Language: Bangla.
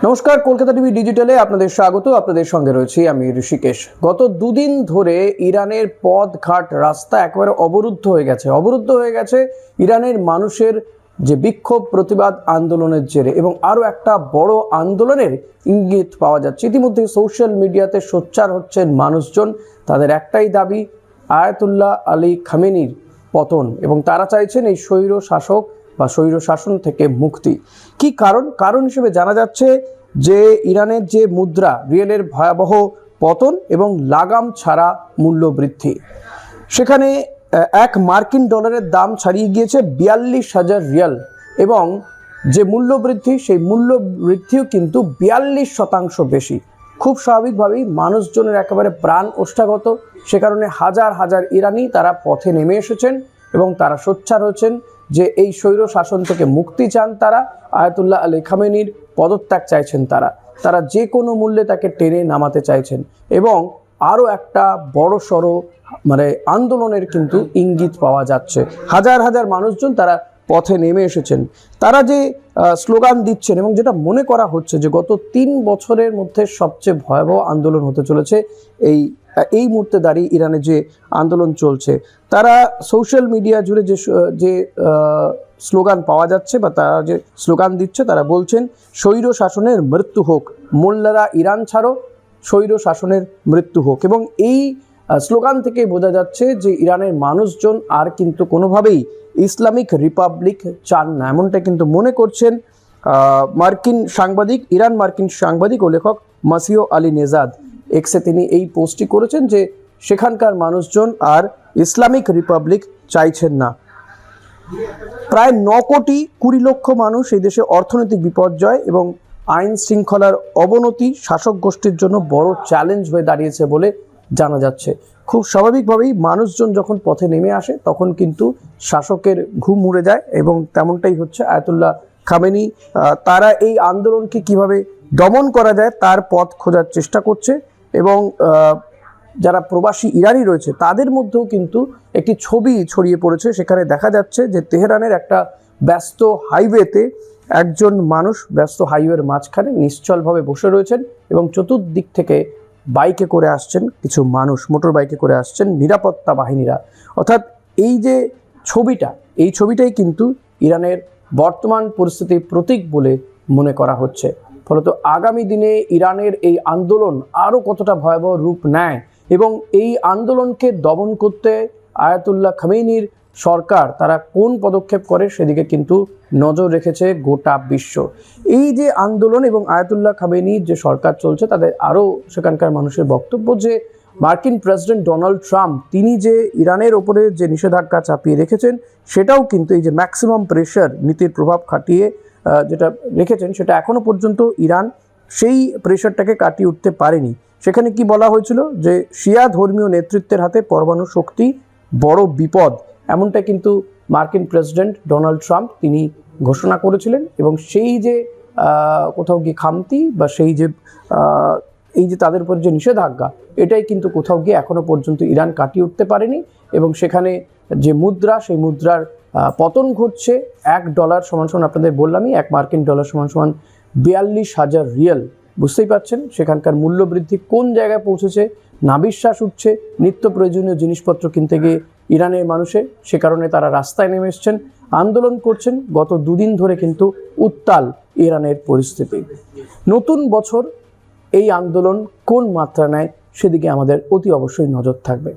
নমস্কার, কলকাতা টিভি ডিজিটালে আপনাদের স্বাগত। আপনাদের সঙ্গে রয়েছি আমি ঋষিকেশ। গত দুদিন ধরে ইরানের পথঘাট রাস্তা একেবারে অবরুদ্ধ হয়ে গেছে ইরানের মানুষের যে বিক্ষোভ প্রতিবাদ আন্দোলনের জেরে, এবং আরও একটা বড় আন্দোলনের ইঙ্গিত পাওয়া যাচ্ছে। ইতিমধ্যে সোশ্যাল মিডিয়াতে সোচ্চার হচ্ছেন মানুষজন। তাদের একটাই দাবি, আয়াতুল্লাহ আলী খামেনির পতন, এবং তারা চাইছেন এই স্বৈর শাসক বা স্বৈর শাসন থেকে মুক্তি। কি কারণ হিসেবে জানা যাচ্ছে যে ইরানের যে মুদ্রা রিয়েলের ভয়াবহ পতন এবং লাগাম ছাড়া মূল্য বৃদ্ধি। সেখানে এক মার্কিন ডলারের দাম ছাড়িয়ে গিয়েছে 42,000 রিয়াল, এবং যে মূল্য বৃদ্ধি সেই মূল্য বৃদ্ধিও কিন্তু 42% বেশি। খুব স্বাভাবিকভাবেই মানুষজনের একেবারে প্রাণ ওষ্ঠাগত। সে কারণে হাজার হাজার ইরানি তারা পথে নেমে এসেছেন এবং তারা সোচ্চার হচ্ছেন যে এই স্বৈর শাসন থেকে মুক্তি চান। তারা আয়াতুল্লাহ আলী খামেনির পদত্যাগ চাইছেন। তারা যে কোনো মূল্যে তাকে টেনে নামাতে চাইছেন, এবং আরও একটা বড় সড়ো আন্দোলনের কিন্তু ইঙ্গিত পাওয়া যাচ্ছে। হাজার হাজার মানুষজন তারা পথে নেমে এসেছেন। তারা যে স্লোগান দিচ্ছেন, এবং যেটা মনে করা হচ্ছে যে গত 3 বছরের মধ্যে সবচেয়ে ভয়াবহ আন্দোলন হতে চলেছে এই মুহূর্তে দাঁড়িয়ে ইরানে যে আন্দোলন চলছে। তারা সোশ্যাল মিডিয়া জুড়ে যে স্লোগান পাওয়া যাচ্ছে বা তারা যে স্লোগান দিচ্ছে, তারা বলছেন স্বৈর শাসনের মৃত্যু হোক, মোল্লারা ইরান ছাড়ো, স্বৈর শাসনের মৃত্যু হোক। এবং এই স্লোগান থেকে বোঝা যাচ্ছে যে ইরানের মানুষজন আর কিন্তু কোনোভাবেই ইসলামিক রিপাবলিক চান না, এমনটা কিন্তু মনে করছেন ইরান মার্কিন সাংবাদিক ও লেখক মাসিও আলী নেজাদ। এক্সে তিনি এই পোস্টটি করেছেন যে সেখানকার মানুষজন আর ইসলামিক রিপাবলিক চাইছেন না। প্রায় 9,20,00,000 মানুষ এই দেশে অর্থনৈতিক বিপর্যয় এবং আইন শৃঙ্খলার অবনতি শাসক গোষ্ঠীর জন্য বড় চ্যালেঞ্জ হয়ে দাঁড়িয়েছে বলে জানা যাচ্ছে। খুব স্বাভাবিকভাবেই মানুষজন যখন পথে নেমে আসে তখন কিন্তু শাসকের ঘুম উড়ে যায়, এবং তেমনটাই হচ্ছে। আয়াতুল্লাহ খামেনি তারা এই আন্দোলনকে কিভাবে দমন করা যায় তার পথ খোঁজার চেষ্টা করছে, এবং যারা প্রবাসী ইরানি রয়েছে তাদের মধ্যেও কিন্তু একটি ছবি ছড়িয়ে পড়েছে। সেখানে দেখা যাচ্ছে যে তেহরানের একটা ব্যস্ত হাইওয়েতে একজন মানুষ ব্যস্ত হাইওয়ের মাঝখানে নিশ্চলভাবে বসে রয়েছেন, এবং চতুর্দিক থেকে বাইকে করে আসছেন কিছু মানুষ, মোটর বাইকে করে আসছেন নিরাপত্তা বাহিনীরা। অর্থাৎ এই যে এই ছবিটাই কিন্তু ইরানের বর্তমান পরিস্থিতির প্রতীক বলে মনে করা হচ্ছে। ফলত আগামী দিনে ইরানের এই আন্দোলন আরও কতটা ভয়াবহ রূপ নেয়, এবং এই আন্দোলনকে দমন করতে আয়াতুল্লাহ খামেনির সরকার তারা কোন পদক্ষেপ করে সেদিকে কিন্তু নজর রেখেছে গোটা বিশ্ব। এই যে আন্দোলন এবং আয়াতুল্লাহ খামেনির যে সরকার চলছে, তাদের আরও সেখানকার মানুষের বক্তব্য যে মার্কিন প্রেসিডেন্ট ডোনাল্ড ট্রাম্প তিনি যে ইরানের ওপরে যে নিষেধাজ্ঞা চাপিয়ে রেখেছেন, সেটাও কিন্তু এই যে ম্যাক্সিমাম প্রেশার নীতির প্রভাব খাটিয়ে যেটা রেখেছেন, সেটা এখনো পর্যন্ত ইরান সেই প্রেশারটাকে কাটিয়ে উঠতে পারেনি। সেখানে কি বলা হয়েছিল যে শিয়া ধর্মীয় নেতৃত্বের হাতে পরমাণু শক্তি বড় বিপদ, এমনটা কিন্তু মার্কিন প্রেসিডেন্ট ডোনাল্ড ট্রাম্প তিনি ঘোষণা করেছিলেন। এবং সেই যে কোথাও গিয়ে খামতি বা এই যে তাদের উপর যে নিষেধাজ্ঞা, এটাই কিন্তু কোথাও গিয়ে এখনো পর্যন্ত ইরান কাটিয়ে উঠতে পারেনি। এবং সেখানে যে মুদ্রা, সেই মুদ্রার পতন ঘটছে। $1 সমান আপনাদের বললামই, 1 মার্কিন ডলার সমান 42,000 রিয়াল। বুঝতেই পারছেন সেখানকার মূল্য বৃদ্ধি কোন জায়গায় পৌঁছেছে। নাভিশ্বাস উঠছে নিত্য প্রয়োজনীয় জিনিসপত্র কিনতে গিয়ে ইরানের মানুষের। সে কারণে তারা রাস্তায় নেমে এসছেন, আন্দোলন করছেন। গত 2 দিন ধরে কিন্তু উত্তাল ইরানের পরিস্থিতি। নতুন বছর এই আন্দোলন কোন মাত্রা নেয় সেদিকে আমাদের অতি অবশ্যই নজর থাকবে।